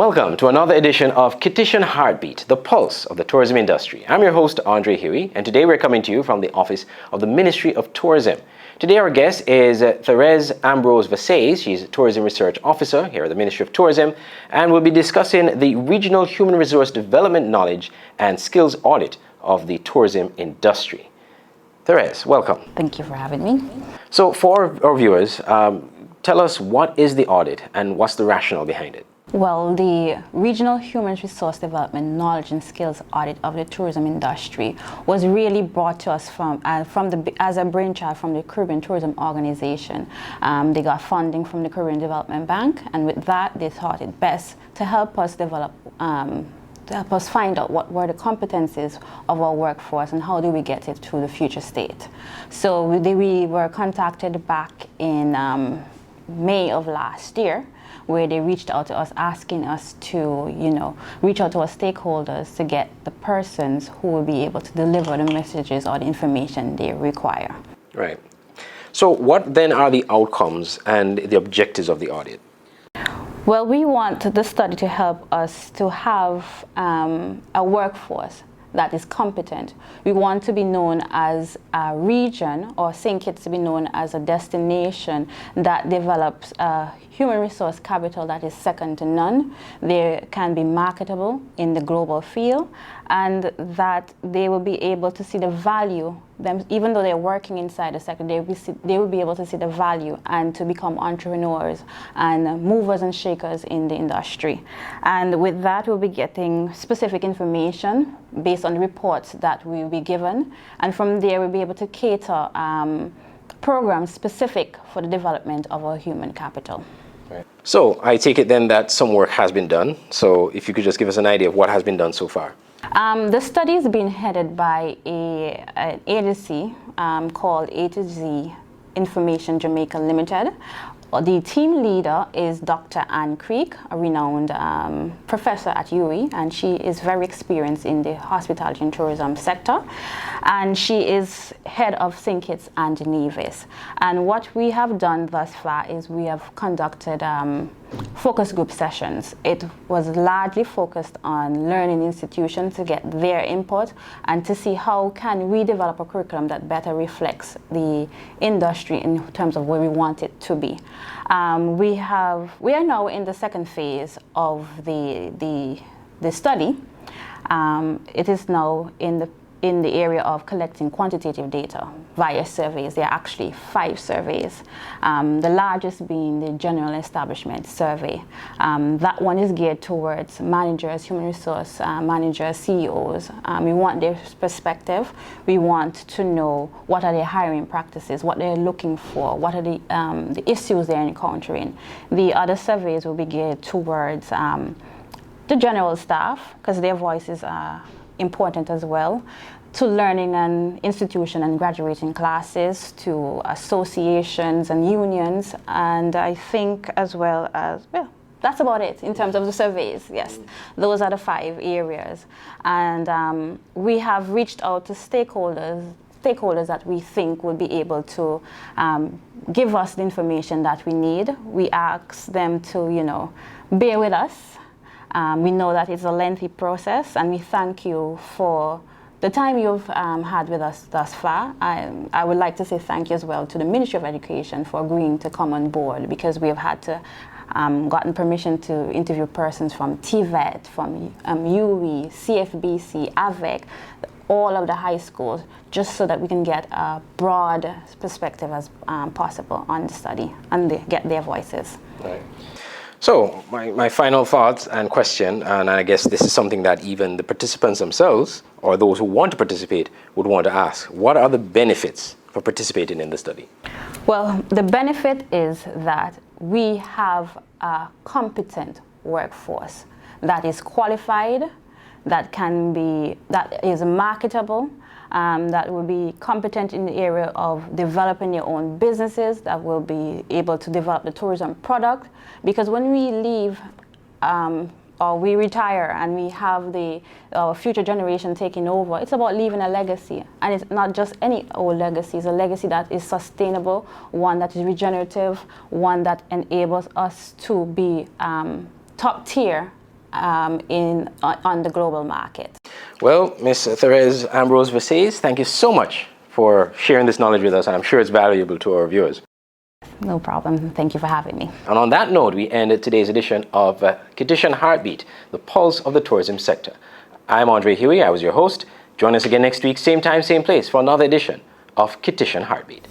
Welcome to another edition of Kittitian Heartbeat, the pulse of the tourism industry. I'm your host, Andre Huey, and today we're coming to you from the office of the Ministry of Tourism. Today our guest is Therez Ambrose-Versailles. She's a Tourism Research Officer here at the Ministry of Tourism, and we'll be discussing the Regional Human Resource Development Knowledge and Skills Audit of the tourism industry. Therez, welcome. Thank you for having me. So for our viewers, tell us, what is the audit and what's the rationale behind it? Well, the Regional Human Resource Development Knowledge and Skills Audit of the tourism industry was really brought to us as a brainchild from the Caribbean Tourism Organization. They got funding from the Caribbean Development Bank, and with that, they thought it best to help us develop, to help us find out what were the competencies of our workforce and how do we get it to the future state. So we were contacted back in May of last year, where they reached out to us asking us to, reach out to our stakeholders to get the persons who will be able to deliver the messages or the information they require. Right. So what then are the outcomes and the objectives of the audit? Well, we want the study to help us to have a workforce that is competent. We want to be known as a region, or St. Kitts to be known as a destination that develops human resource capital that is second to none. They can be marketable in the global field, and that they will be able to see the value, even though they're working inside the sector, they will be able to see the value and to become entrepreneurs and movers and shakers in the industry. And with that, we'll be getting specific information based on the reports that we'll be given, and from there we'll be able to cater programs specific for the development of our human capital. Right. So I take it then that some work has been done. So if you could just give us an idea of what has been done so far. The study is being headed by an agency called A to Z Information Jamaica Limited. The team leader is Dr. Ann Creek, a renowned professor at UWI, and she is very experienced in the hospitality and tourism sector. And she is head of St. Kitts and Nevis. And what we have done thus far is we have conducted focus group sessions. It was largely focused on learning institutions to get their input and to see how can we develop a curriculum that better reflects the industry in terms of where we want it to be. We are now in the second phase of the study. It is now in the area of collecting quantitative data via surveys. There are actually 5 surveys, the largest being the General Establishment Survey. That one is geared towards managers, human resource managers, CEOs. We want their perspective. We want to know what are their hiring practices, what they're looking for, what are the issues they're encountering. The other surveys will be geared towards the general staff, because their voices are important as well, to learning and institution and graduating classes, to associations and unions, and I think as well as, well, that's about it in terms of the surveys, yes. Those are the 5 areas. And we have reached out to stakeholders that we think will be able to give us the information that we need. We ask them to, bear with us. We know that it's a lengthy process, and we thank you for the time you've had with us thus far. I would like to say thank you as well to the Ministry of Education for agreeing to come on board, because we have had to gotten permission to interview persons from TVET, from UWI, CFBC, AVEC, all of the high schools, just so that we can get a broad perspective as possible on the study and get their voices. Right. So my final thoughts and question, and I guess this is something that even the participants themselves, or those who want to participate, would want to ask. What are the benefits for participating in the study? Well, the benefit is that we have a competent workforce that is qualified, that is marketable, that will be competent in the area of developing your own businesses, that will be able to develop the tourism product. Because when we leave or we retire and we have our future generation taking over, it's about leaving a legacy. And it's not just any old legacy, it's a legacy that is sustainable, one that is regenerative, one that enables us to be top tier on the global market. Well, Ms. Therez Ambrose-Versailles, thank you so much for sharing this knowledge with us, and I'm sure it's valuable to our viewers. No problem. Thank you for having me. And on that note, we ended today's edition of Kittitian Heartbeat, the pulse of the tourism sector. I'm Andre Huey. I was your host. Join us again next week, same time, same place, for another edition of Kittitian Heartbeat.